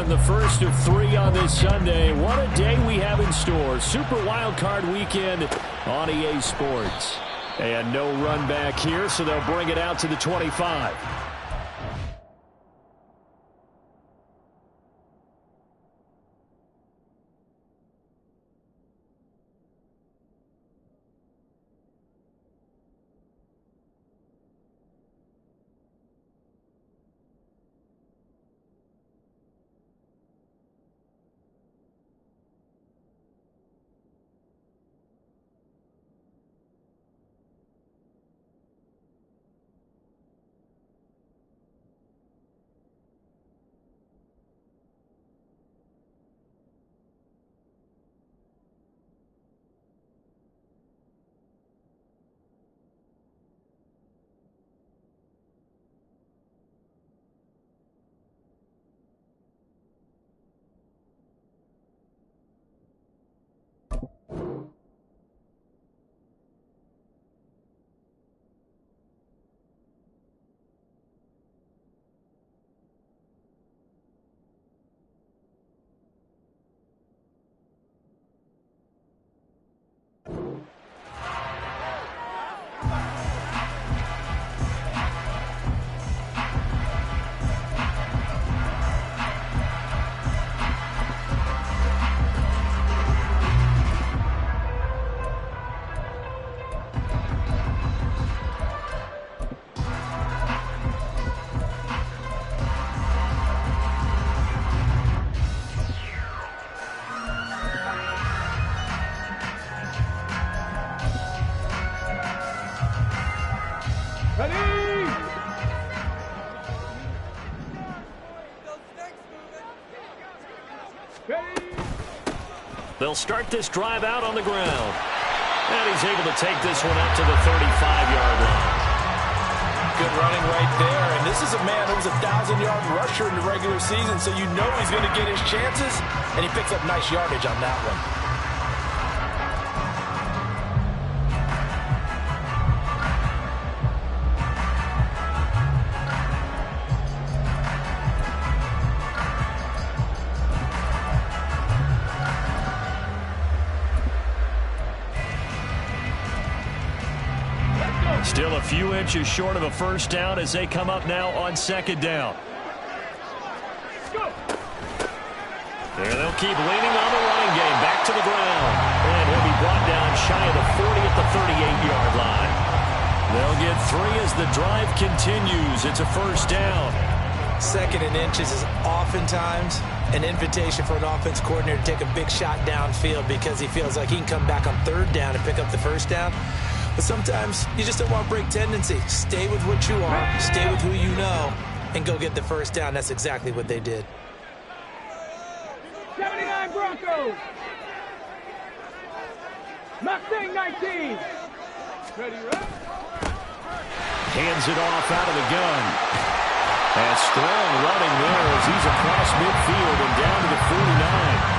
And the first of 3 on this Sunday. What a day we have in store. Super Wild Card Weekend on EA Sports. And no run back here, so they'll bring it out to the 25. They'll start this drive out on the ground. And he's able to take this one up to the 35-yard line. Good running right there. And this is a man who was a 1,000-yard rusher in the regular season, so you know he's going to get his chances. And he picks up nice yardage on that one. Still a few inches short of a first down as they come up now on second down. There they'll keep leaning on the running game. Back to the ground. And he'll be brought down shy of the 40 at the 38-yard line. They'll get 3 as the drive continues. It's a first down. Second and inches is oftentimes an invitation for an offense coordinator to take a big shot downfield because he feels like he can come back on third down and pick up the first down. But sometimes you just don't want to break tendency. Stay with what you are, stay with who you know, and go get the first down. That's exactly what they did. 79 Broncos. Mustang 19. Ready, right? Hands it off out of the gun. And Strong running there as he's across midfield and down to the 49.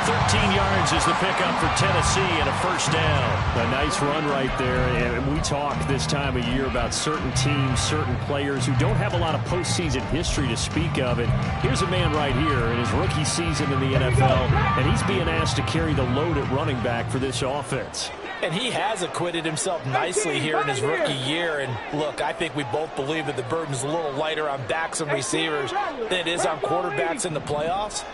13 yards is the pickup for Tennessee and a first down. A nice run right there. And we talk this time of year about certain teams, certain players who don't have a lot of postseason history to speak of. And here's a man right here in his rookie season in the NFL, and he's being asked to carry the load at running back for this offense. And he has acquitted himself nicely here in his rookie year. And look, I think we both believe that the burden's a little lighter on backs and receivers than it is on quarterbacks in the playoffs.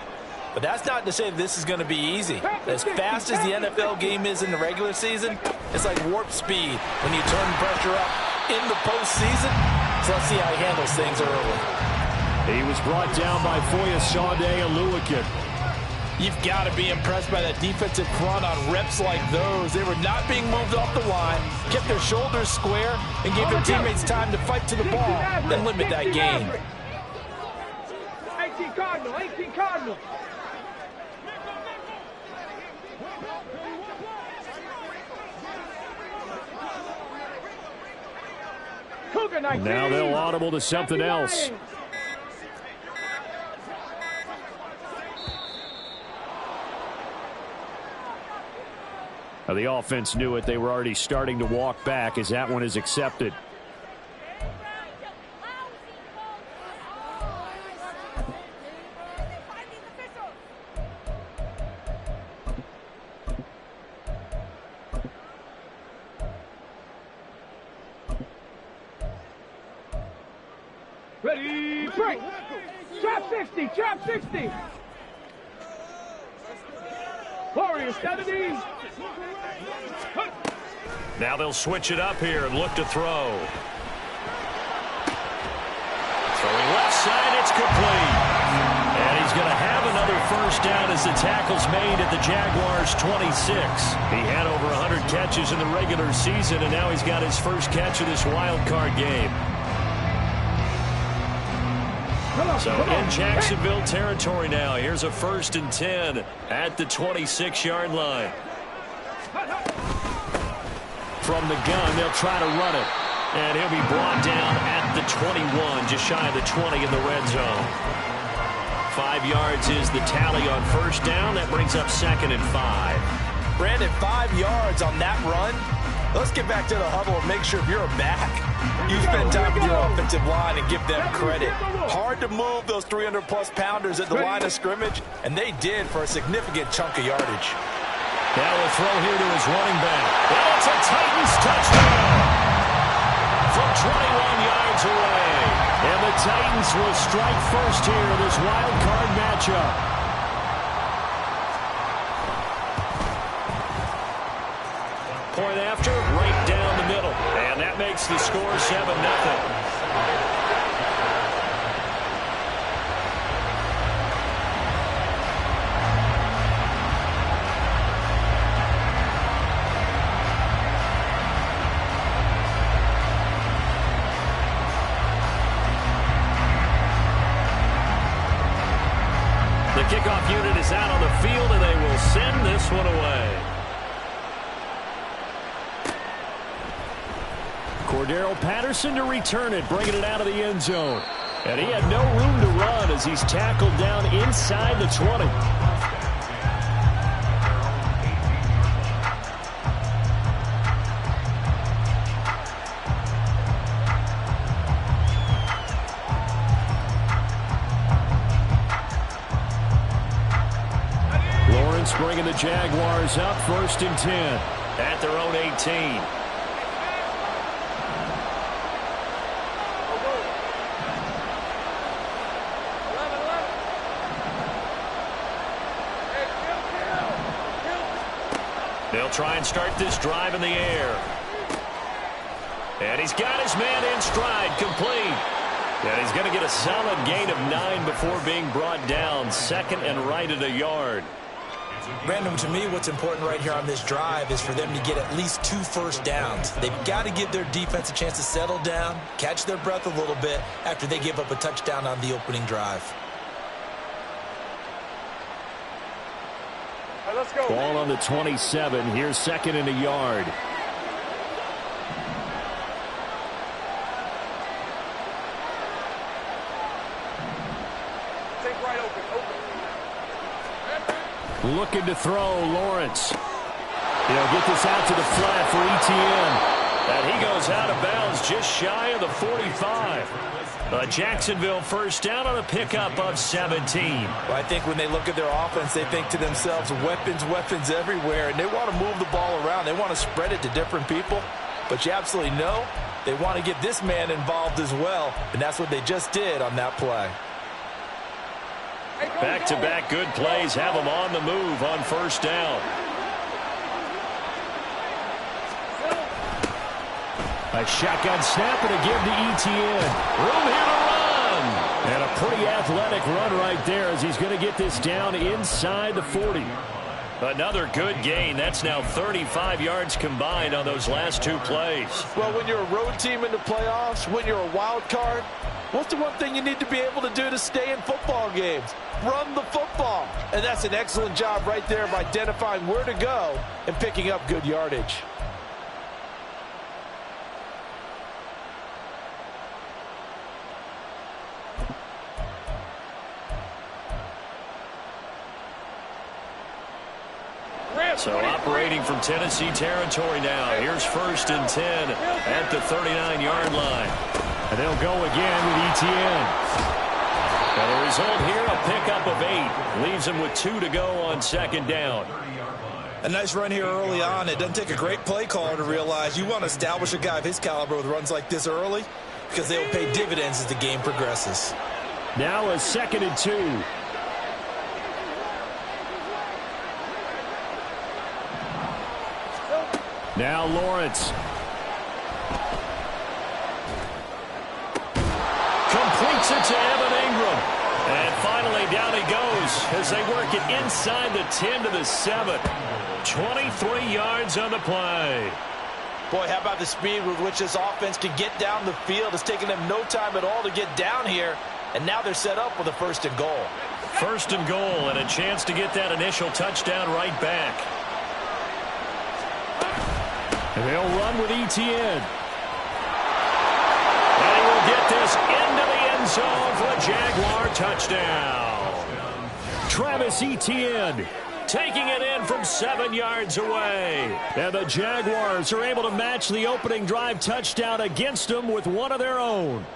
But that's not to say that this is going to be easy. As fast as the NFL game is in the regular season, it's like warp speed when you turn pressure up in the postseason. So let's see how he handles things early. He was brought down by Foyesade Oluwakin. You've got to be impressed by that defensive front on reps like those. They were not being moved off the line, kept their shoulders square, and gave their teammates time to fight to the ball and limit that gain. 18 Cardinal, 18 Cardinal. Now they'll audible to something else. The offense knew it. They were already starting to walk back as that one is accepted. Ready, break. Trap 60, trap 60. Warrior 70. Now they'll switch it up here and look to throw. Throwing left side, it's complete. And he's going to have another first down as the tackle's made at the Jaguars' 26. He had over 100 catches in the regular season, and now he's got his first catch of this wild card game. So in Jacksonville territory now. Here's a 1st and 10 at the 26-yard line. From the gun, they'll try to run it. And he'll be brought down at the 21, just shy of the 20 in the red zone. 5 yards is the tally on first down. That brings up 2nd and 5. Brandon, 5 yards on that run. Let's get back to the huddle and make sure if you're a back, you spend time with your offensive line and give them credit. Hard to move those 300-plus pounders at the line of scrimmage, and they did for a significant chunk of yardage. Now a throw here to his running back. And it's a Titans touchdown from 21 yards away. And the Titans will strike first here in this wild card matchup. Point after, right down the middle. And that makes the score 7-0. The kickoff unit is out on the field, and they will send this one away. Cordero Patterson to return it, bringing it out of the end zone. And he had no room to run as he's tackled down inside the 20. Lawrence bringing the Jaguars up, 1st and 10 at their own 18. They'll try and start this drive in the air. And he's got his man in stride, complete. And he's going to get a solid gain of 9 before being brought down. 2nd and right at a yard. Brandon, to me, what's important right here on this drive is for them to get at least 2 first downs. They've got to give their defense a chance to settle down, catch their breath a little bit after they give up a touchdown on the opening drive. Let's go. Ball on the 27. Here's 2nd and a yard. Take right open. Looking to throw, Lawrence. He'll get this out to the flat for ETN. And he goes out of bounds just shy of the 45. A Jacksonville first down on a pickup of 17. Well, I think when they look at their offense, they think to themselves, weapons everywhere, and they want to move the ball around. They want to spread it to different people. But you absolutely know they want to get this man involved as well, and that's what they just did on that play. Back-to-back good plays have them on the move on first down. A shotgun snap and a give to ETN. Room here to run. And a pretty athletic run right there as he's going to get this down inside the 40. Another good gain. That's now 35 yards combined on those last 2 plays. Well, when you're a road team in the playoffs, when you're a wild card, what's the one thing you need to be able to do to stay in football games? Run the football. And that's an excellent job right there of identifying where to go and picking up good yardage. So operating from Tennessee territory now. Here's 1st and 10 at the 39-yard line. And they'll go again with ETN. Now the result here, a pickup of 8. Leaves them with 2 to go on 2nd down. A nice run here early on. It doesn't take a great play caller to realize you want to establish a guy of his caliber with runs like this early. because they will pay dividends as the game progresses. Now a 2nd and 2. Now Lawrence. Completes it to Evan Ingram. And finally down he goes as they work it inside the 10 to the 7. 23 yards on the play. Boy, how about the speed with which this offense can get down the field? It's taken them no time at all to get down here. And now they're set up with a 1st and goal. 1st and goal and a chance to get that initial touchdown right back. And they'll run with Etienne. And he will get this into the end zone for a Jaguar touchdown. Travis Etienne taking it in from 7 yards away. And the Jaguars are able to match the opening drive touchdown against them with one of their own.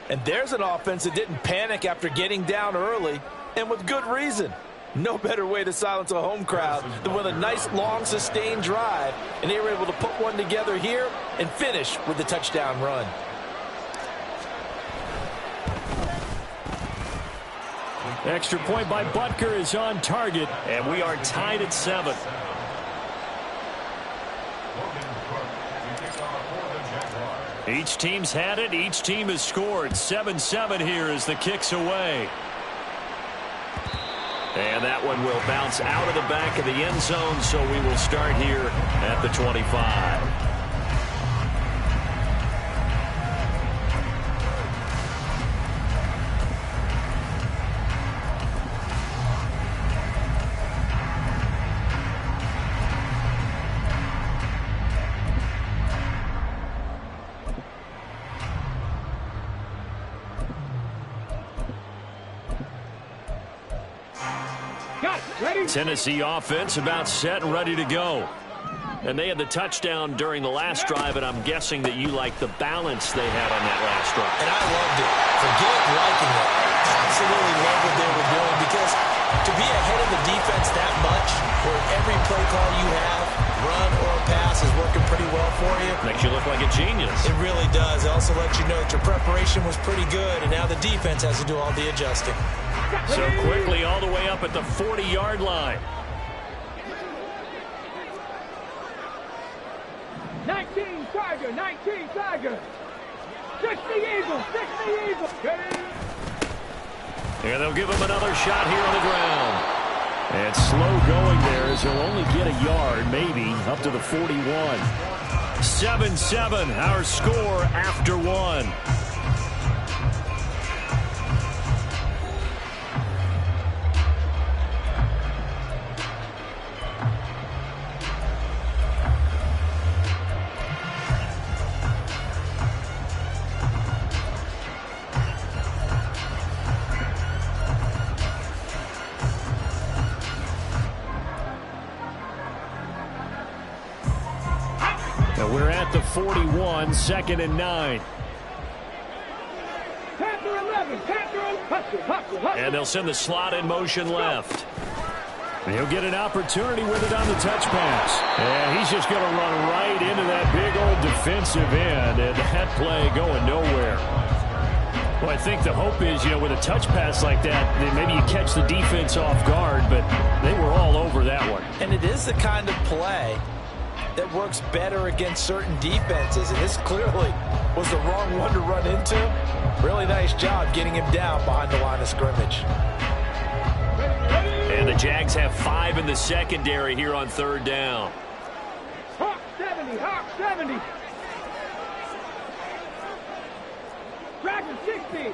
And there's an offense that didn't panic after getting down early, and with good reason. No better way to silence a home crowd than with a nice, long, sustained drive. And they were able to put one together here and finish with the touchdown run. Extra point by Butker is on target, and we are tied at 7. Each team's had it. Each team has scored. 7-7 here as the kick's away. And that one will bounce out of the back of the end zone, so we will start here at the 25. Tennessee offense about set and ready to go. And they had the touchdown during the last drive, and I'm guessing that you like the balance they had on that last drive. And I loved it. Forget liking it. Absolutely love what they were doing, because to be ahead of the defense that much, where every play call you have, run or pass, is working pretty well for you. Makes you look like a genius. It really does. It also lets you know that your preparation was pretty good, and now the defense has to do all the adjusting. So quickly all the way up at the 40-yard line. 19 Tiger, 19 Tiger. 60 Eagles, 60 Eagles. And they'll give him another shot here on the ground. And slow going there as he'll only get a yard, maybe, up to the 41. 7-7, our score after one. We're at the 41, 2nd and 9. Panther 11, Panther 11. And they'll send the slot in motion left. He'll get an opportunity with it on the touch pass. And he's just going to run right into that big old defensive end. And that play going nowhere. Well, I think the hope is, with a touch pass like that, then maybe you catch the defense off guard, but they were all over that one. And it is the kind of play that works better against certain defenses, and this clearly was the wrong one to run into. Really nice job getting him down behind the line of scrimmage. And the Jags have 5 in the secondary here on 3rd down. Hawk 70, Hawk 70. Dragon 60.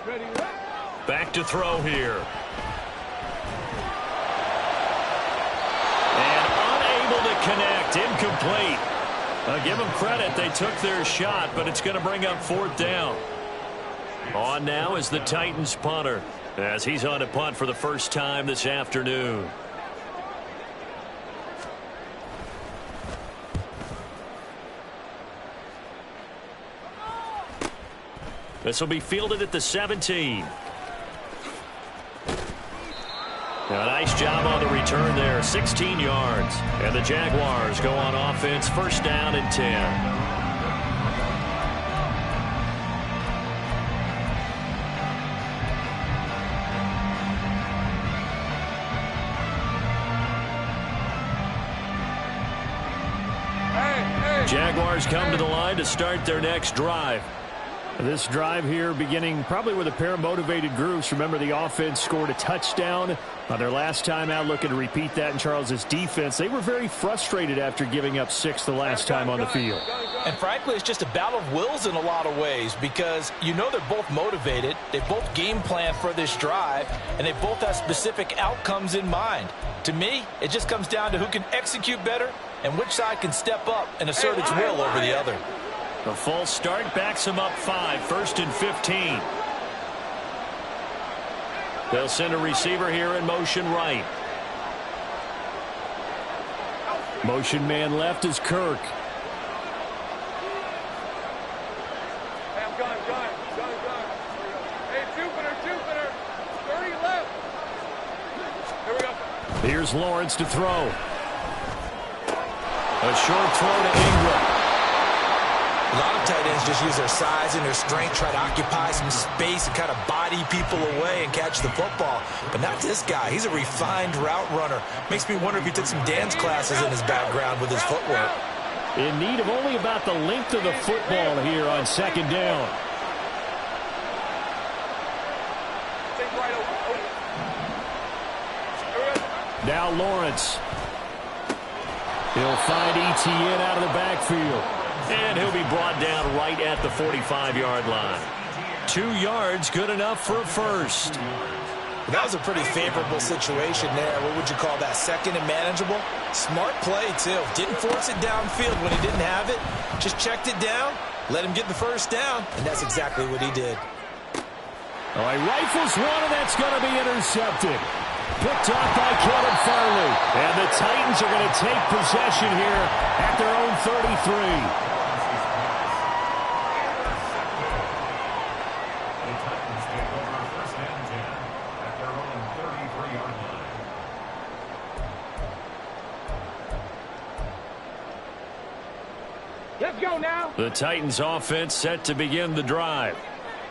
Ready, back to throw here. Connect, incomplete. Give them credit, they took their shot, but it's going to bring up 4th down. On now is the Titans punter, as he's on to punt for the first time this afternoon. This will be fielded at the 17. A nice job on the return there, 16 yards. And the Jaguars go on offense, first down and 10. Jaguars come to the line to start their next drive. This drive here beginning probably with a pair of motivated groups. Remember, the offense scored a touchdown on their last time out, looking to repeat that in Charles's defense. They were very frustrated after giving up 6 the last time on the field. And frankly, it's just a battle of wills in a lot of ways because you know they're both motivated. They both game plan for this drive, and they both have specific outcomes in mind. To me, it just comes down to who can execute better and which side can step up and assert its will over the other. The false start backs him up 5, first and 15. They'll send a receiver here in motion right. Motion man left is Kirk. Hey, I'm gone. Hey, Jupiter. 30 left. Here we go. Here's Lawrence to throw. A short throw to Ingram. A lot of tight ends just use their size and their strength, try to occupy some space and kind of body people away and catch the football. But not this guy. He's a refined route runner. Makes me wonder if he took some dance classes in his background with his footwork. In need of only about the length of the football here on second down. Now Lawrence. He'll find Etienne out of the backfield. And he'll be brought down right at the 45-yard line. 2 yards, good enough for a first. That was a pretty favorable situation there. What would you call that? Second and manageable? Smart play, too. Didn't force it downfield when he didn't have it. Just checked it down, let him get the first down, and that's exactly what he did. All right, rifles one, and that's going to be intercepted. Picked off by Caleb Farley. And the Titans are going to take possession here at their own 33. Let's go now. The Titans offense set to begin the drive.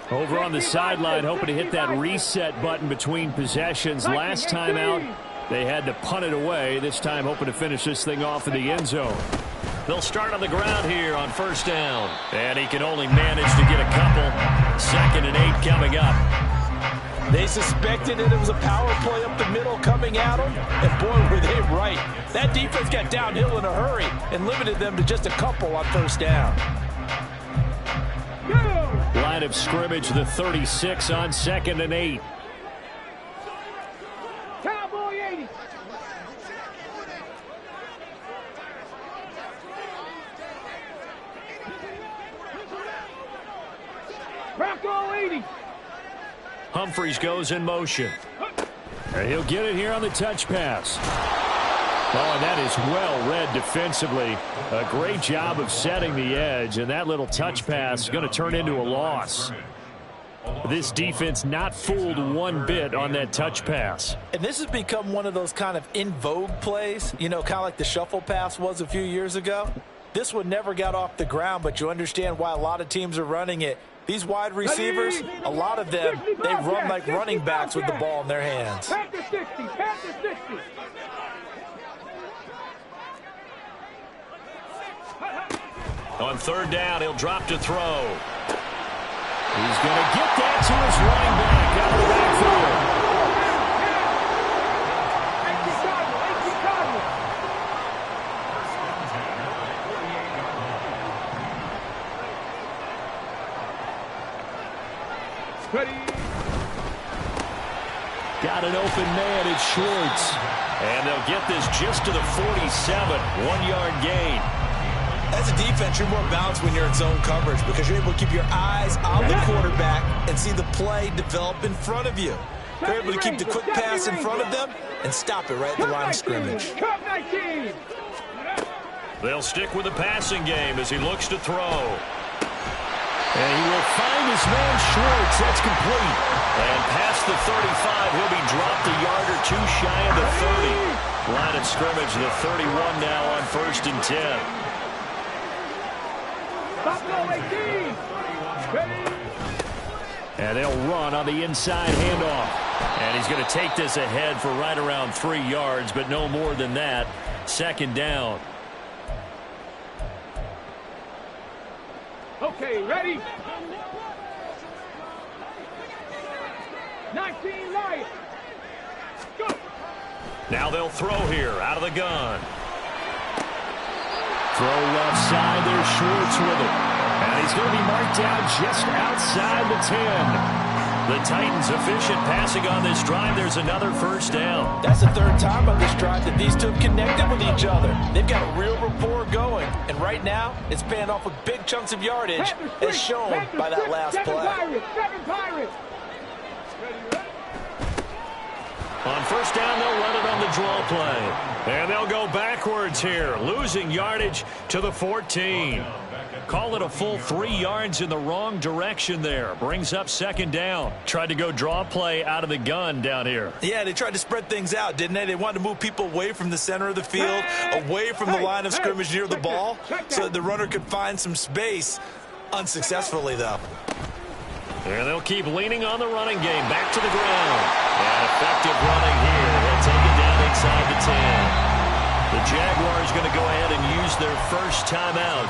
Over on the sideline, hoping to hit that reset button between possessions. Last time out, they had to punt it away. This time, hoping to finish this thing off in the end zone. They'll start on the ground here on first down. And he can only manage to get a couple. 2nd and 8 coming up. They suspected that it was a power play up the middle coming at them, and boy, were they right. That defense got downhill in a hurry and limited them to just a couple on first down. Line of scrimmage, the 36 on 2nd and 8. Cowboy 80. Bronco 80. Humphreys goes in motion. And he'll get it here on the touch pass. Oh, and that is well read defensively. A great job of setting the edge, and that little touch pass is going to turn into a loss. This defense not fooled one bit on that touch pass. And this has become one of those kind of in vogue plays, you know, kind of like the shuffle pass was a few years ago. This one never got off the ground, but you understand why a lot of teams are running it. These wide receivers, a lot of them, they run like running backs with the ball in their hands. Pass to 60, pass to 60. On third down, he'll drop to throw. He's going to get that to his running back out of the backfield. Got an open man, it's Schwartz. And they'll get this just to the 47, 1-yard gain. As a defense, you're more balanced when you're in zone coverage because you're able to keep your eyes on the quarterback and see the play develop in front of you. You're able to keep the quick pass in front of them and stop it right at the line of scrimmage. They'll stick with the passing game as he looks to throw. And he will find his man Schwartz. That's complete. And past the 35, he'll be dropped a yard or two shy of the 30. Line of scrimmage, the 31 now on 1st and 10. Buffalo 18. Ready. And they'll run on the inside handoff. And he's going to take this ahead for right around 3 yards, but no more than that. 2nd down. Okay, ready? 19 right. Go. Now they'll throw here out of the gun. Throw left side. There's Schwartz with it. And he's going to be marked down just outside the 10. The Titans efficient passing on this drive. There's another 1st down. That's the 3rd time on this drive that these two have connected with each other. They've got a real rapport going. And right now, it's paying off with big chunks of yardage as shown by that last play. Seven Pirates. On 1st down, they'll run it on the draw play. And they'll go backwards here, losing yardage to the 14. Call it a full 3 yards in the wrong direction there. Brings up 2nd down. Tried to go draw play out of the gun down here. Yeah, they tried to spread things out, didn't they? They wanted to move people away from the center of the field, away from the line of scrimmage near the ball, so that the runner could find some space. Unsuccessfully, though. And they'll keep leaning on the running game. Back to the ground. And effective running here. They'll take it down inside the 10. The Jaguars going to go ahead and use their first timeout,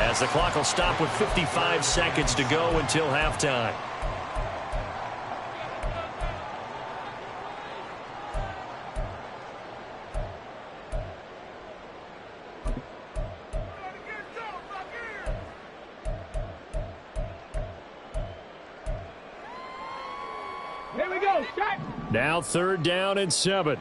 as the clock will stop with 55 seconds to go until halftime. Here we go. Shot. Now 3rd down and 7.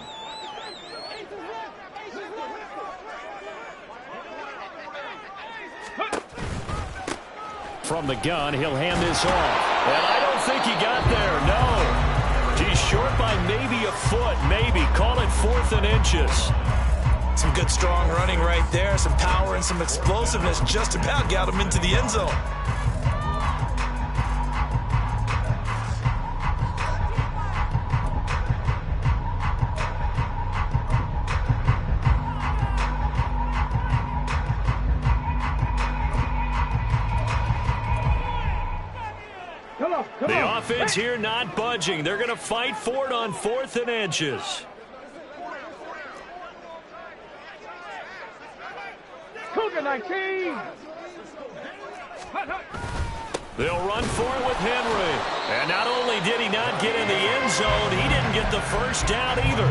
From the gun, he'll hand this off. And I don't think he got there, no. He's short by maybe a foot, maybe. Call it 4th and inches. Some good, strong running right there. Some power and some explosiveness just about got him into the end zone. The offense here not budging. They're going to fight for it on 4th and inches. Cougar 19. They'll run for it with Henry. And not only did he not get in the end zone, he didn't get the 1st down either.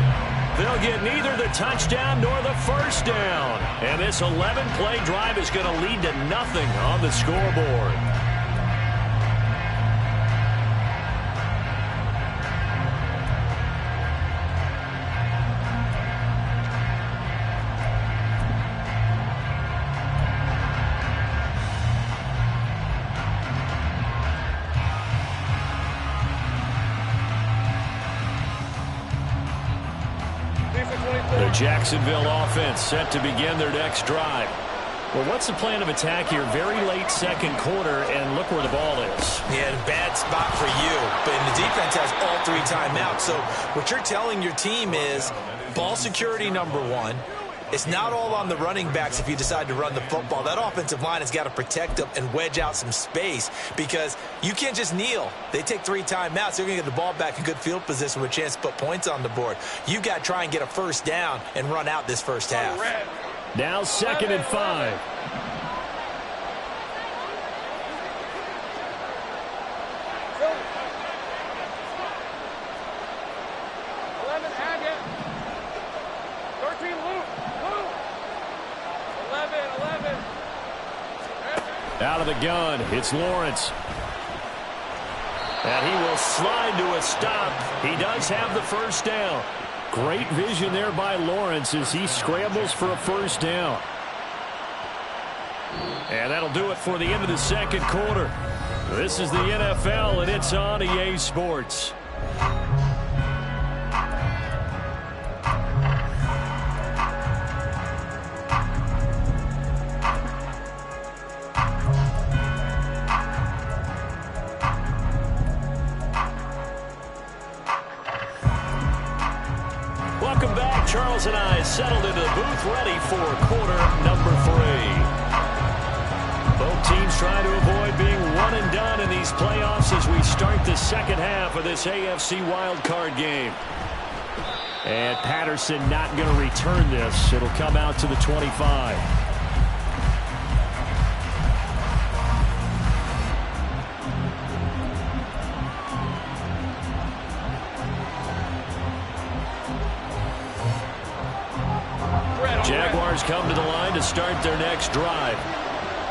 They'll get neither the touchdown nor the 1st down. And this 11-play drive is going to lead to nothing on the scoreboard. The Jacksonville offense set to begin their next drive. Well, what's the plan of attack here? Very late 2nd quarter, and look where the ball is. Yeah, bad spot for you. But the defense has all 3 timeouts. So what you're telling your team is ball security #1. It's not all on the running backs if you decide to run the football. That offensive line has got to protect them and wedge out some space because you can't just kneel. They take 3 timeouts. They're going to get the ball back in good field position with a chance to put points on the board. You got to try and get a 1st down and run out this 1st half. Now 2nd and 5. Out of the gun, it's Lawrence. And he will slide to a stop. He does have the 1st down. Great vision there by Lawrence as he scrambles for a 1st down. And that'll do it for the end of the 2nd quarter. This is the NFL, and it's on EA Sports. Charles and I settled into the booth ready for quarter number 3. Both teams trying to avoid being one and done in these playoffs as we start the second half of this AFC wildcard game. And Patterson not going to return this. It'll come out to the 25. Jaguars come to the line to start their next drive.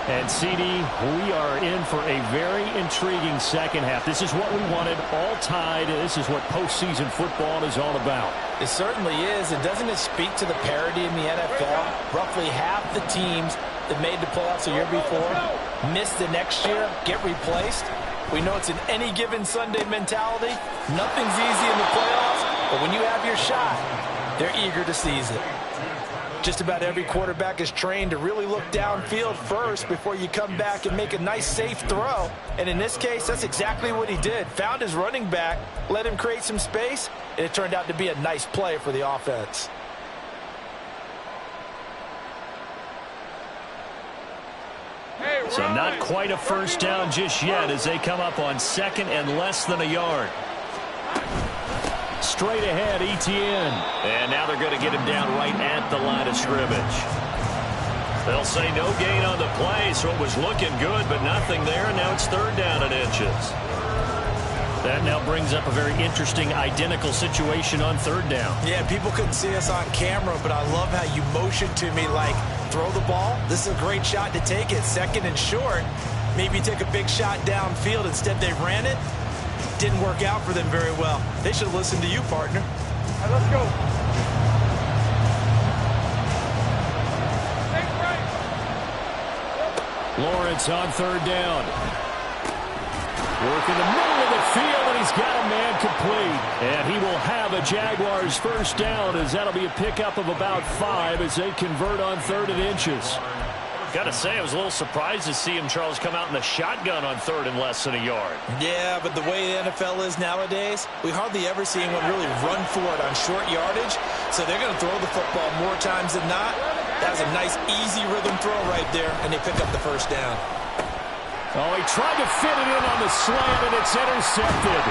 And, CD, we are in for a very intriguing second half. This is what we wanted, all tied. This is what postseason football is all about. It certainly is. And doesn't it speak to the parity in the NFL? Roughly half the teams that made the playoffs a year before miss the next year, get replaced. We know it's an any given Sunday mentality. Nothing's easy in the playoffs, but when you have your shot, they're eager to seize it. Just about every quarterback is trained to really look downfield first before you come back and make a nice, safe throw. And in this case, that's exactly what he did. Found his running back, let him create some space, and it turned out to be a nice play for the offense. So not quite a first down just yet as they come up on second and less than a yard. Straight ahead, Etienne. And now they're going to get him down right at the line of scrimmage. They'll say no gain on the play, so it was looking good, but nothing there. Now it's third down and inches. That now brings up a very interesting identical situation on third down. Yeah, people couldn't see us on camera, but I love how you motioned to me like, throw the ball. This is a great shot to take it. Second and short. Maybe take a big shot downfield. Instead, they ran it. Didn't work out for them very well. They should have listened to you, partner. All right, let's go. Lawrence on third down. Work in the middle of the field, and he's got a man complete. And he will have a Jaguars first down as that'll be a pickup of about 5 as they convert on third and inches. Got to say, I was a little surprised to see him, Charles, come out in the shotgun on third and less than a yard. Yeah, but the way the NFL is nowadays, we hardly ever see anyone really run for it on short yardage. So they're going to throw the football more times than not. That was a nice, easy rhythm throw right there, and they pick up the first down. Oh, he tried to fit it in on the slant, and it's intercepted.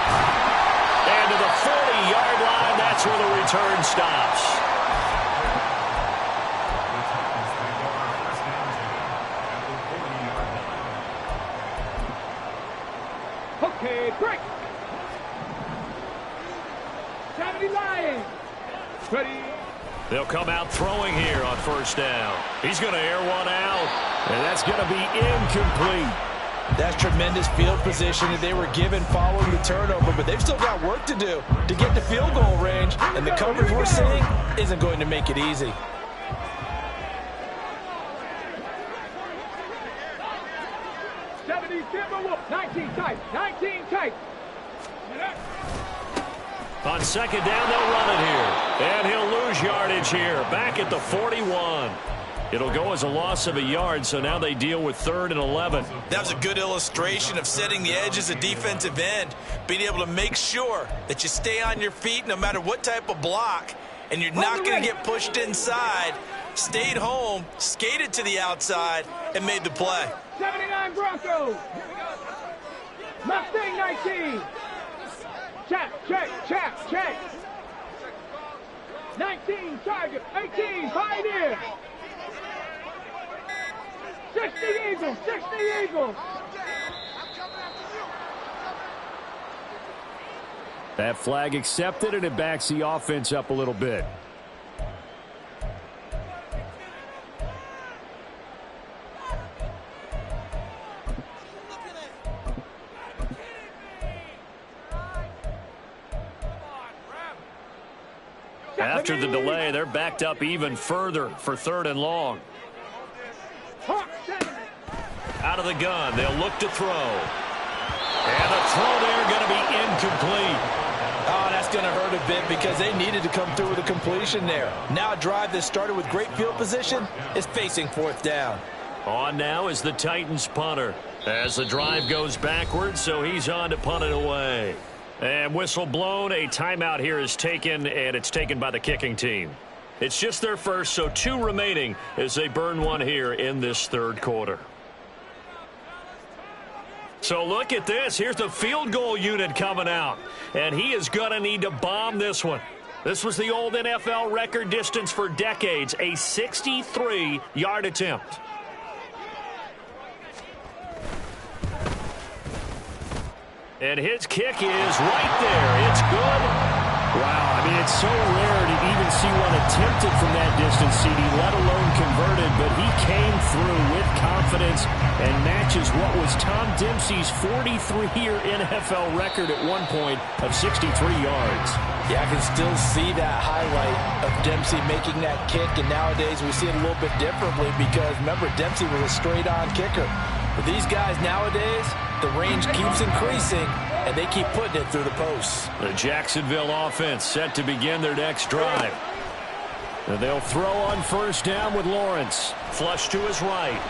And to the 40-yard line, that's where the return stops. Okay, break. 70 Lions. Ready. They'll come out throwing here on first down. He's going to air one out, and that's going to be incomplete. That's tremendous field position that they were given following the turnover, but they've still got work to do to get to field goal range, and the coverage we're seeing isn't going to make it easy. Timberwolf, 19 tight, 19 tight. On second down, they'll run it here. And he'll lose yardage here, back at the 41. It'll go as a loss of a yard, so now they deal with third and 11. That was a good illustration of setting the edge as a defensive end, being able to make sure that you stay on your feet no matter what type of block, and you're not going to get pushed inside. Stayed home, skated to the outside, and made the play. 79 Broncos. Mustang 19. Check, check, check, check. 19 Tiger, 18 Pioneer. 60 Eagles, 60 Eagles. That flag accepted, and it backs the offense up a little bit. After the delay, they're backed up even further for third and long. Out of the gun, they'll look to throw. And the throw there going to be incomplete. Oh, that's going to hurt a bit because they needed to come through with a completion there. Now a drive that started with great field position is facing fourth down. On now is the Titans punter as the drive goes backwards, so he's on to punt it away. And whistle blown, a timeout here is taken, and it's taken by the kicking team. It's just their first, so 2 remaining as they burn one here in this third quarter. So look at this. Here's the field goal unit coming out. And he is going to need to bomb this one. This was the old NFL record distance for decades, a 63-yard attempt. And his kick is right there. It's good. Wow, I mean, it's so rare to even see one attempted from that distance, CD, let alone converted, but he came through with confidence and matches what was Tom Dempsey's 43-year NFL record at one point of 63 yards. Yeah, I can still see that highlight of Dempsey making that kick, and nowadays we see it a little bit differently because, remember, Dempsey was a straight-on kicker. But these guys nowadays, the range keeps increasing, and they keep putting it through the posts. The Jacksonville offense set to begin their next drive. And they'll throw on first down with Lawrence. Flush to his right.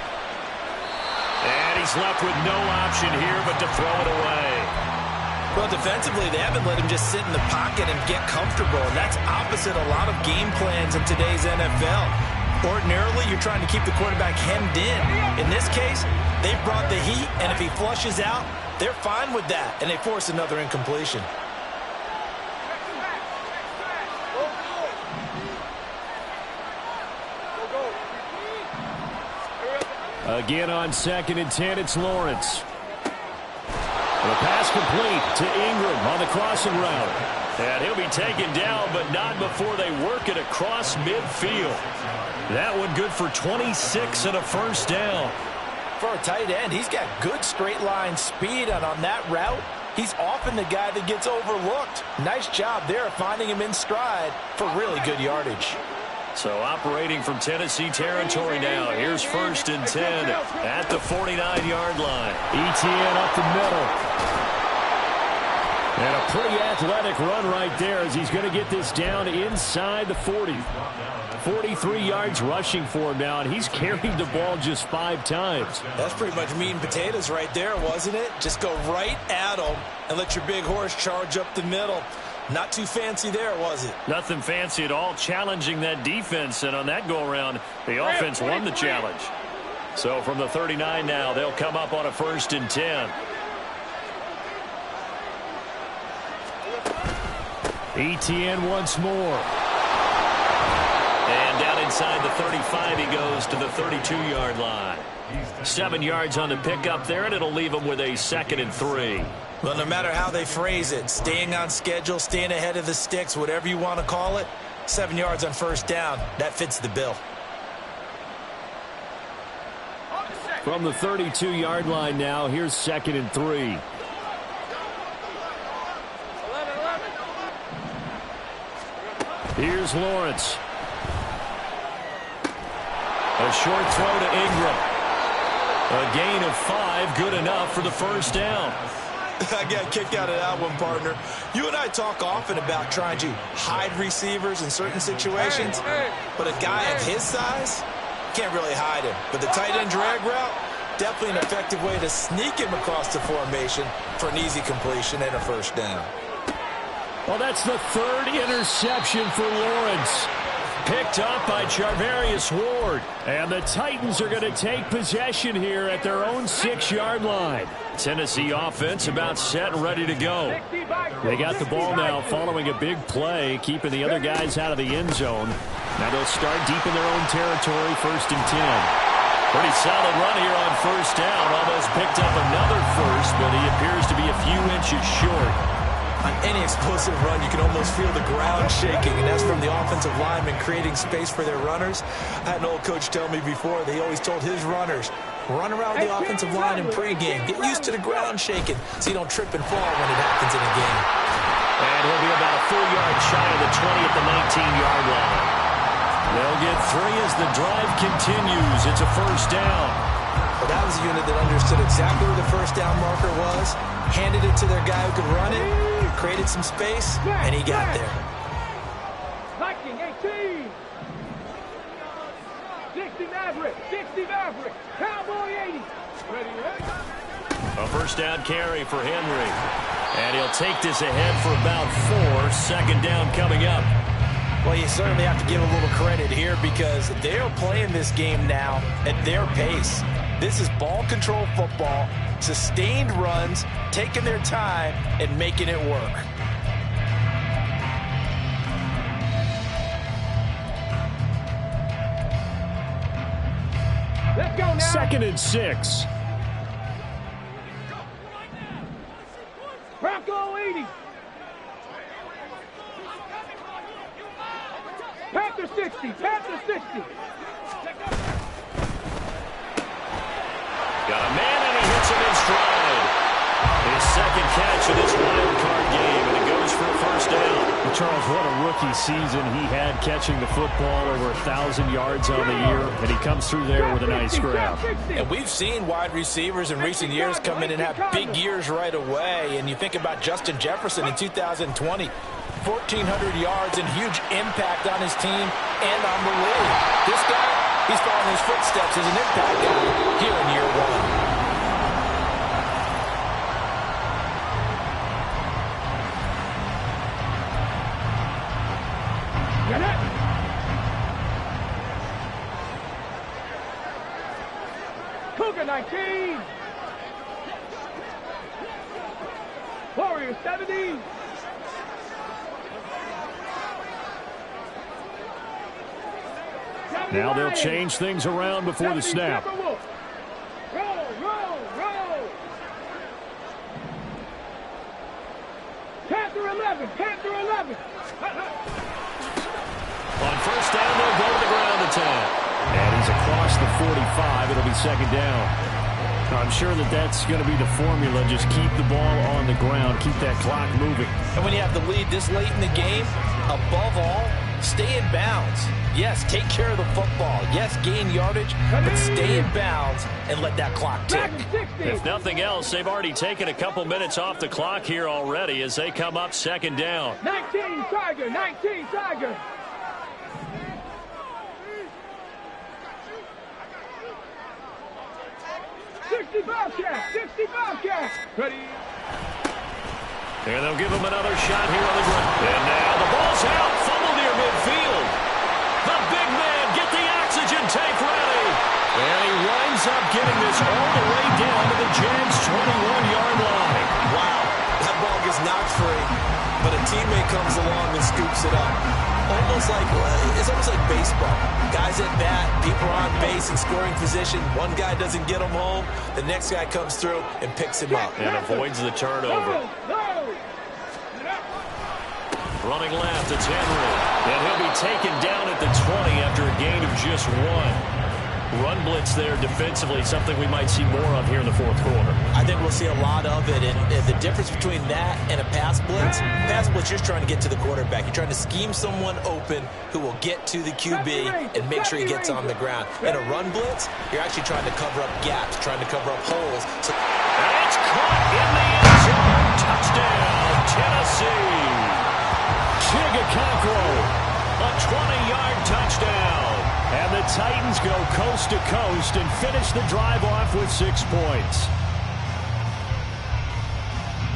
And he's left with no option here but to throw it away. Well, defensively, they haven't let him just sit in the pocket and get comfortable, and that's opposite a lot of game plans in today's NFL. Ordinarily, you're trying to keep the quarterback hemmed in. In this case, they've brought the heat, and if he flushes out, they're fine with that, and they force another incompletion. Again on 2nd and 10, it's Lawrence. The pass complete to Ingram on the crossing route. And he'll be taken down, but not before they work it across midfield. That one good for 26 and a first down. For a tight end, he's got good straight line speed, and on that route, he's often the guy that gets overlooked. Nice job there finding him in stride for really good yardage. So operating from Tennessee territory now. Here's 1st and 10 at the 49-yard line. ETN up the middle. And a pretty athletic run right there as he's going to get this down inside the 40. 43 yards rushing for him now, and he's carried the ball just 5 times. That's pretty much meat and potatoes right there, wasn't it? Just go right at him and let your big horse charge up the middle. Not too fancy there, was it? Nothing fancy at all, challenging that defense, and on that go-around, the offense won the challenge. So from the 39 now, they'll come up on a 1st and 10. ETN once more. And down inside the 35, he goes to the 32-yard line. 7 yards on the pickup there, and it'll leave him with a 2nd and 3. Well, no matter how they phrase it, staying on schedule, staying ahead of the sticks, whatever you want to call it, 7 yards on first down, that fits the bill. From the 32-yard line now, here's 2nd and 3. Here's Lawrence. A short throw to Ingram. A gain of 5, good enough for the first down. I got a kick out of that one, partner. You and I talk often about trying to hide receivers in certain situations, but a guy of his size can't really hide him. But the tight end drag route, definitely an effective way to sneak him across the formation for an easy completion and a first down. Well, that's the 3rd interception for Lawrence. Picked up by Charvarius Ward. And the Titans are going to take possession here at their own 6-yard line. Tennessee offense about set and ready to go. They got the ball now following a big play, keeping the other guys out of the end zone. Now they'll start deep in their own territory, 1st and 10. Pretty solid run here on first down. Almost picked up another first, but he appears to be a few inches short. On any explosive run, you can almost feel the ground shaking, and that's from the offensive linemen creating space for their runners. I had an old coach tell me before, they always told his runners, run around the offensive line in pregame. Get used to the ground shaking so you don't trip and fall when it happens in a game. And he'll be about a full yard shy of the 20 at the 19-yard line. They'll get 3 as the drive continues. It's a first down. Well, that was a unit that understood exactly where the first down marker was, handed it to their guy who could run it, created some space, and he got there. Viking 18. 60 Maverick. 60 Maverick. Cowboy 80. Ready? A first down carry for Henry. And he'll take this ahead for about 4. 2nd down coming up. Well, you certainly have to give a little credit here because they are playing this game now at their pace. This is ball control football, sustained runs, taking their time, and making it work. Let's go now. 2nd and 6. Bronco 80. Panther 60. Panther 60. Got a man, and he hits him in stride. His second catch of this wild card game, and it goes for a first down. Well, Charles, what a rookie season he had catching the football, over 1,000 yards on the year, and he comes through there with a nice grab. And we've seen wide receivers in recent years come in and have big years right away. And you think about Justin Jefferson in 2020, 1,400 yards and huge impact on his team and on the league. This guy, he's following his footsteps as an impact guy here in year one. Cougar 19. Warrior 70. Now they'll change things around before the snap. Roll, roll, roll. Panther 11. Panther 11. On first down, they'll go to the ground attack. And he's across the 45. It'll be 2nd down. I'm sure that's going to be the formula. Just keep the ball on the ground. Keep that clock moving. And when you have the lead this late in the game, above all, stay in bounds. Yes, take care of the football. Yes, gain yardage, but stay in bounds and let that clock tick. If nothing else, they've already taken a couple minutes off the clock here already as they come up 2nd down. 19 Tiger. 19 Tiger. 65 cat, 65 cat. Ready. And they'll give him another shot here on the ground. And now the ball's out. Fumble near midfield. The big man, get the oxygen tank ready. And he winds up getting this all the way down to the Jags' 21-yard line. Wow, that ball gets knocked free, but a teammate comes along and scoops it up. It's almost like baseball. Guys at bat, people are on base in scoring position. One guy doesn't get him home. The next guy comes through and picks him up. And avoids the turnover. Running left, it's Henry. And he'll be taken down at the 20 after a gain of just 1. Run blitz there defensively, something we might see more of here in the 4th quarter. I think we'll see a lot of it, and the difference between that and a pass blitz, you're trying to get to the quarterback. You're trying to scheme someone open who will get to the QB and make sure he gets on the ground. In a run blitz, you're actually trying to cover up gaps, trying to cover up holes. And it's caught in the end zone. Touchdown, Tennessee. Chigacancro, a 20-yard touchdown. And the Titans go coast to coast and finish the drive off with 6 points.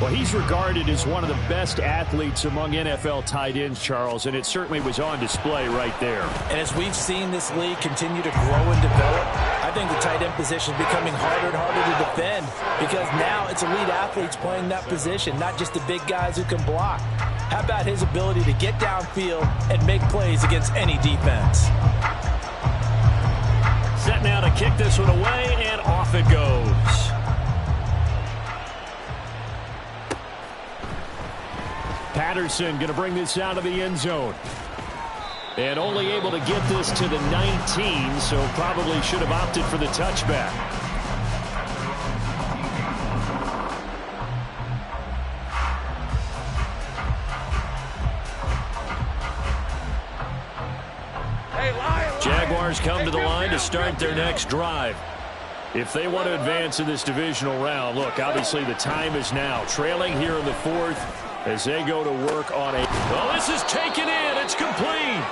Well, he's regarded as one of the best athletes among NFL tight ends, Charles, and it certainly was on display right there. And as we've seen this league continue to grow and develop, I think the tight end position is becoming harder and harder to defend because now it's elite athletes playing that position, not just the big guys who can block. How about his ability to get downfield and make plays against any defense? Set now to kick this one away, and off it goes. Patterson going to bring this out of the end zone. And only able to get this to the 19, so probably should have opted for the touchback. Jaguars come to the line to start their next drive. If they want to advance in this divisional round, look, obviously the time is now. Trailing here in the 4th as they go to work on a... Oh, this is taken in. It's complete.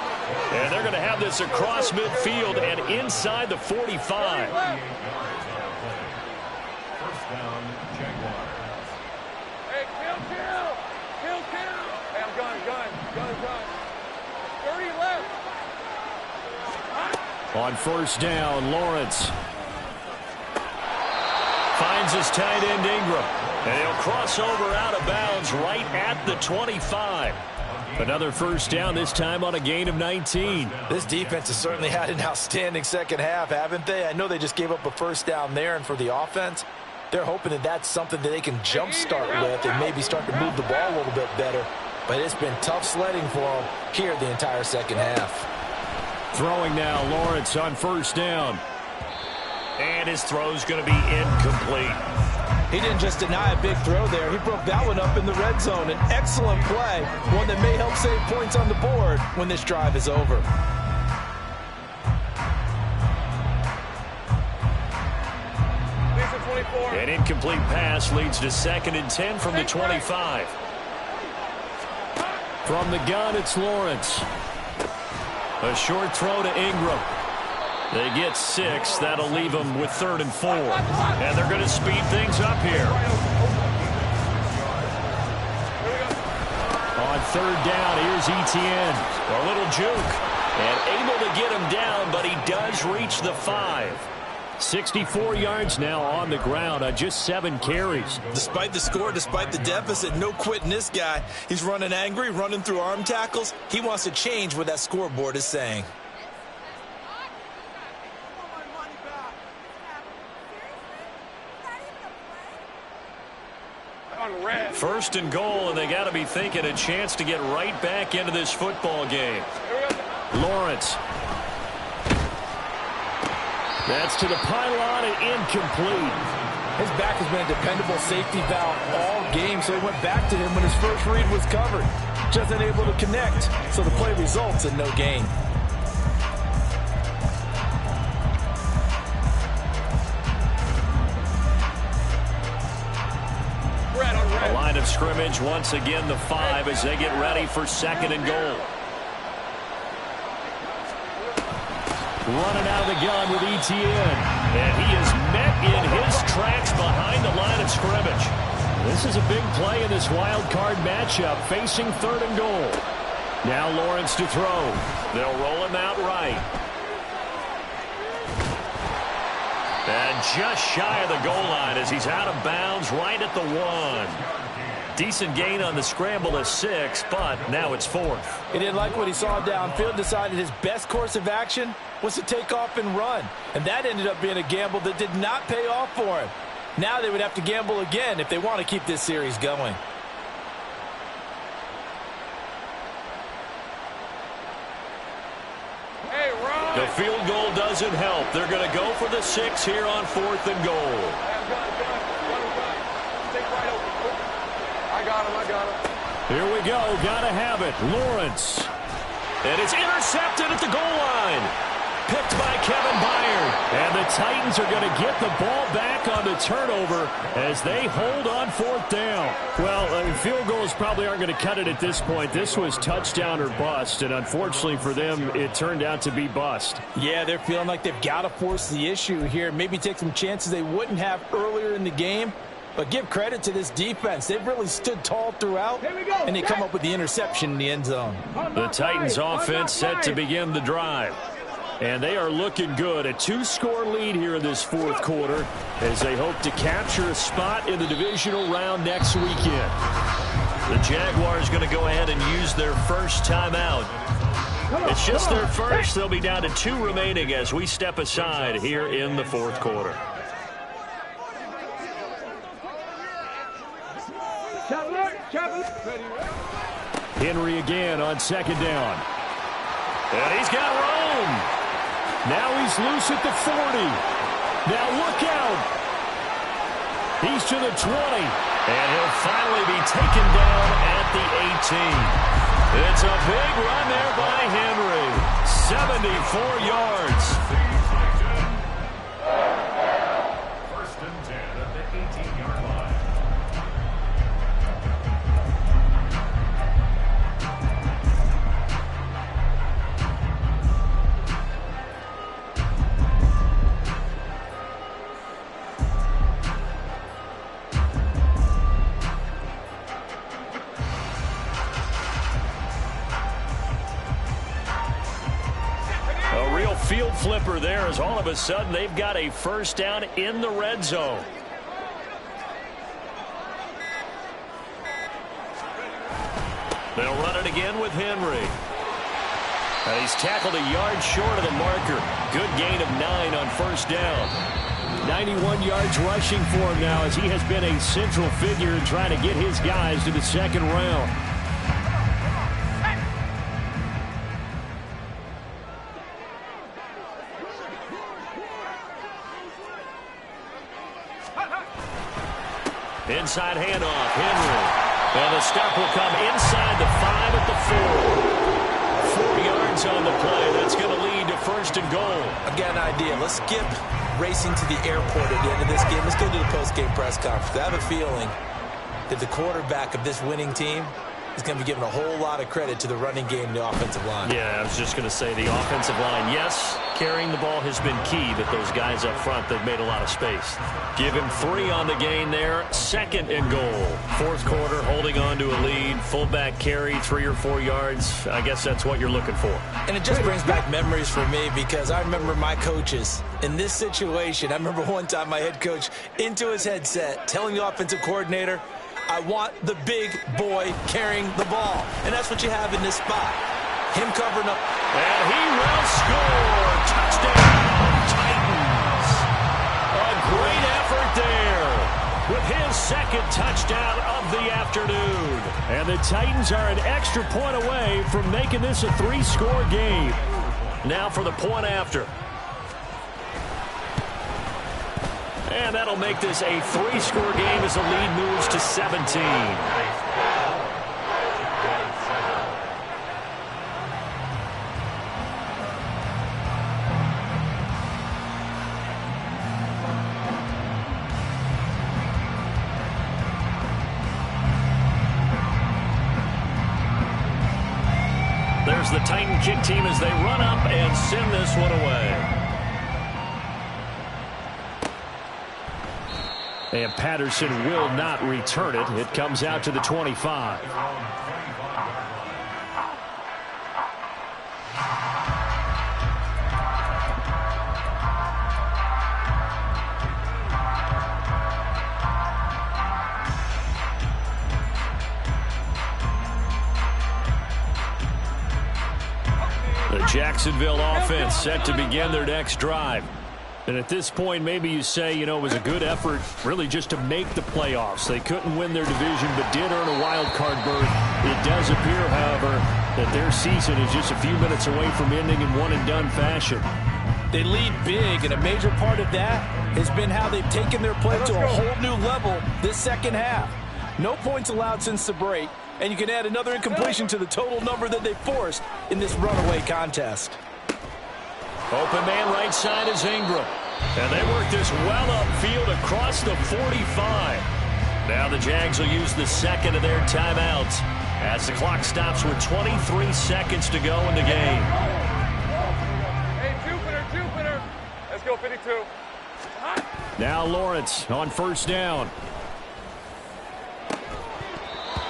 And they're going to have this across midfield and inside the 45. First down, Jaguars. Hey, kill. Hey, I'm gun. 30 On first down, Lawrence finds his tight end Ingram. And he'll cross over out of bounds right at the 25. Another first down, this time on a gain of 19. This defense has certainly had an outstanding second half, haven't they? I know they just gave up a first down there, and for the offense, they're hoping that that's something that they can jumpstart with and maybe start to move the ball a little bit better. But it's been tough sledding for them here the entire second half. Throwing now, Lawrence on first down. And his throw's going to be incomplete. He didn't just deny a big throw there. He broke that one up in the red zone. An excellent play, one that may help save points on the board when this drive is over. An incomplete pass leads to 2nd and 10 from the 25. From the gun, it's Lawrence. A short throw to Ingram. They get 6. That'll leave them with 3rd and 4. And they're going to speed things up here. On 3rd down, here's Etienne. A little juke. And able to get him down, but he does reach the 5. 64 yards now on the ground on just 7 carries. Despite the score, despite the deficit, no quitting this guy. He's running angry, running through arm tackles. He wants to change what that scoreboard is saying. First and goal, and they got to be thinking a chance to get right back into this football game. Lawrence. That's to the pylon and incomplete. His back has been a dependable safety valve all game, so he went back to him when his first read was covered. Just unable to connect, so the play results in no gain. A line of scrimmage, once again the 5 as they get ready for 2nd and goal. Running out of the gun with Etienne. And he is met in his tracks behind the line of scrimmage. This is a big play in this wild card matchup, facing 3rd and goal. Now Lawrence to throw. They'll roll him out right. And just shy of the goal line as he's out of bounds right at the 1. Decent gain on the scramble to 6, but now it's 4th. He didn't like what he saw downfield, decided his best course of action was to take off and run. And that ended up being a gamble that did not pay off for him. Now they would have to gamble again if they want to keep this series going. The field goal doesn't help. They're going to go for the 6 here on 4th and goal. I got him. Here we go. Got to have it. Lawrence. And it's intercepted at the goal line. Picked by Kevin Byard. And the Titans are going to get the ball back on the turnover as they hold on 4th down. Well, field goals probably aren't going to cut it at this point. This was touchdown or bust, and unfortunately for them, it turned out to be bust. Yeah, they're feeling like they've got to force the issue here. Maybe take some chances they wouldn't have earlier in the game. But give credit to this defense. They've really stood tall throughout, and they come up with the interception in the end zone. The Titans offense set to begin the drive. And they are looking good. A 2-score lead here in this 4th quarter as they hope to capture a spot in the divisional round next weekend. The Jaguars going to go ahead and use their first timeout. It's just their first. They'll be down to 2 remaining as we step aside here in the 4th quarter. Henry again on 2nd down. And he's got room. Now he's loose at the 40. Now look out. He's to the 20. And he'll finally be taken down at the 18. It's a big run there by Henry. 74 yards. First and 10 at the 18-yard line. field flipper there as all of a sudden they've got a first down in the red zone. They'll run it again with Henry. And he's tackled a yard short of the marker. Good gain of 9 on first down. 91 yards rushing for him now as he has been a central figure in trying to get his guys to the second round. Inside handoff, Henry. And the stop will come inside the 5 at the 4. 4 yards on the play. That's going to lead to first and goal. I've got an idea. Let's skip racing to the airport at the end of this game. Let's go to the post-game press conference. I have a feeling that the quarterback of this winning team is going to be given a whole lot of credit to the running game and the offensive line. Yeah, I was just going to say the offensive line, yes, carrying the ball has been key, but those guys up front, they've made a lot of space. Give him 3 on the gain there, second and goal. Fourth quarter, holding on to a lead, fullback carry, 3 or 4 yards. I guess that's what you're looking for. And it just brings back memories for me because I remember my coaches in this situation. I remember one time my head coach into his headset telling the offensive coordinator, I want the big boy carrying the ball. And that's what you have in this spot. Him covering up. And he will score. Touchdown, Titans. A great effort there with his second touchdown of the afternoon. And the Titans are an extra point away from making this a 3-score game. Now for the point after. And that'll make this a 3-score game as the lead moves to 17. There's the Titan kick team as they run up and send this one away. And Patterson will not return it. It comes out to the 25. The Jacksonville offense set to begin their next drive. And at this point, maybe you say, it was a good effort really just to make the playoffs. They couldn't win their division, but did earn a wild card berth. It does appear, however, that their season is just a few minutes away from ending in one-and-done fashion. They lead big, and a major part of that has been how they've taken their play to a whole new level this second half. No points allowed since the break, and you can add another incompletion to the total number that they forced in this runaway contest. Open man right side is Ingram. And they work this well upfield across the 45. Now the Jags will use the second of their timeouts as the clock stops with 23 seconds to go in the game. Hey, Jupiter. Let's go, 52. Now Lawrence on first down.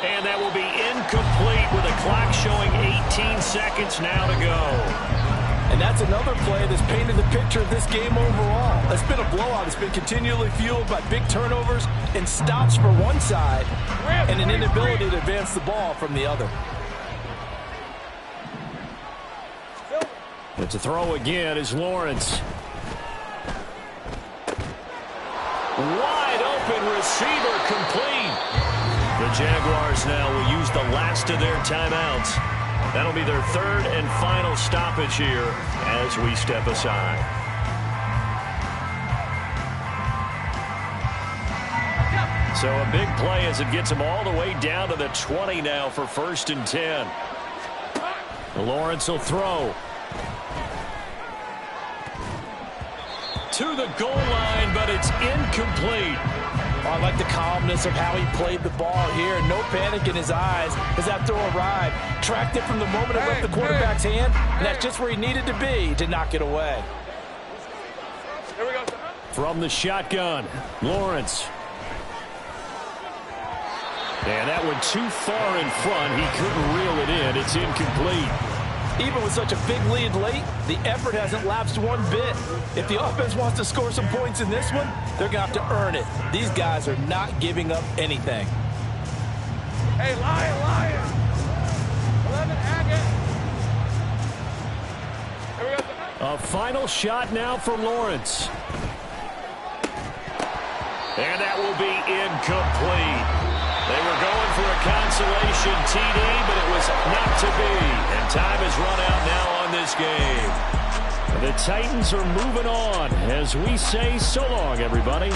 And that will be incomplete with the clock showing 18 seconds now to go. And that's another play that's painted the picture of this game overall. It's been a blowout. It's been continually fueled by big turnovers and stops for one side and an inability to advance the ball from the other. But to throw again is Lawrence. Wide open receiver complete. The Jaguars now will use the last of their timeouts. That'll be their third and final stoppage here as we step aside. So a big play as it gets them all the way down to the 20 now for first and 10. Lawrence will throw. To the goal line, but it's incomplete. I like the calmness of how he played the ball here. No panic in his eyes as that throw arrived. Tracked it from the moment it left the quarterback's hand, and that's just where he needed to be to knock it away. Here we go. From the shotgun, Lawrence. And that one too far in front. He couldn't reel it in. It's incomplete. Even with such a big lead late, the effort hasn't lapsed one bit. If the offense wants to score some points in this one, they're going to have to earn it. These guys are not giving up anything. Hey, Lion. 11, Hackett. Here we go. A final shot now for Lawrence. And that will be incomplete. They were going for a consolation TD, but it was not to be. And time has run out now on this game. The Titans are moving on as we say so long, everybody.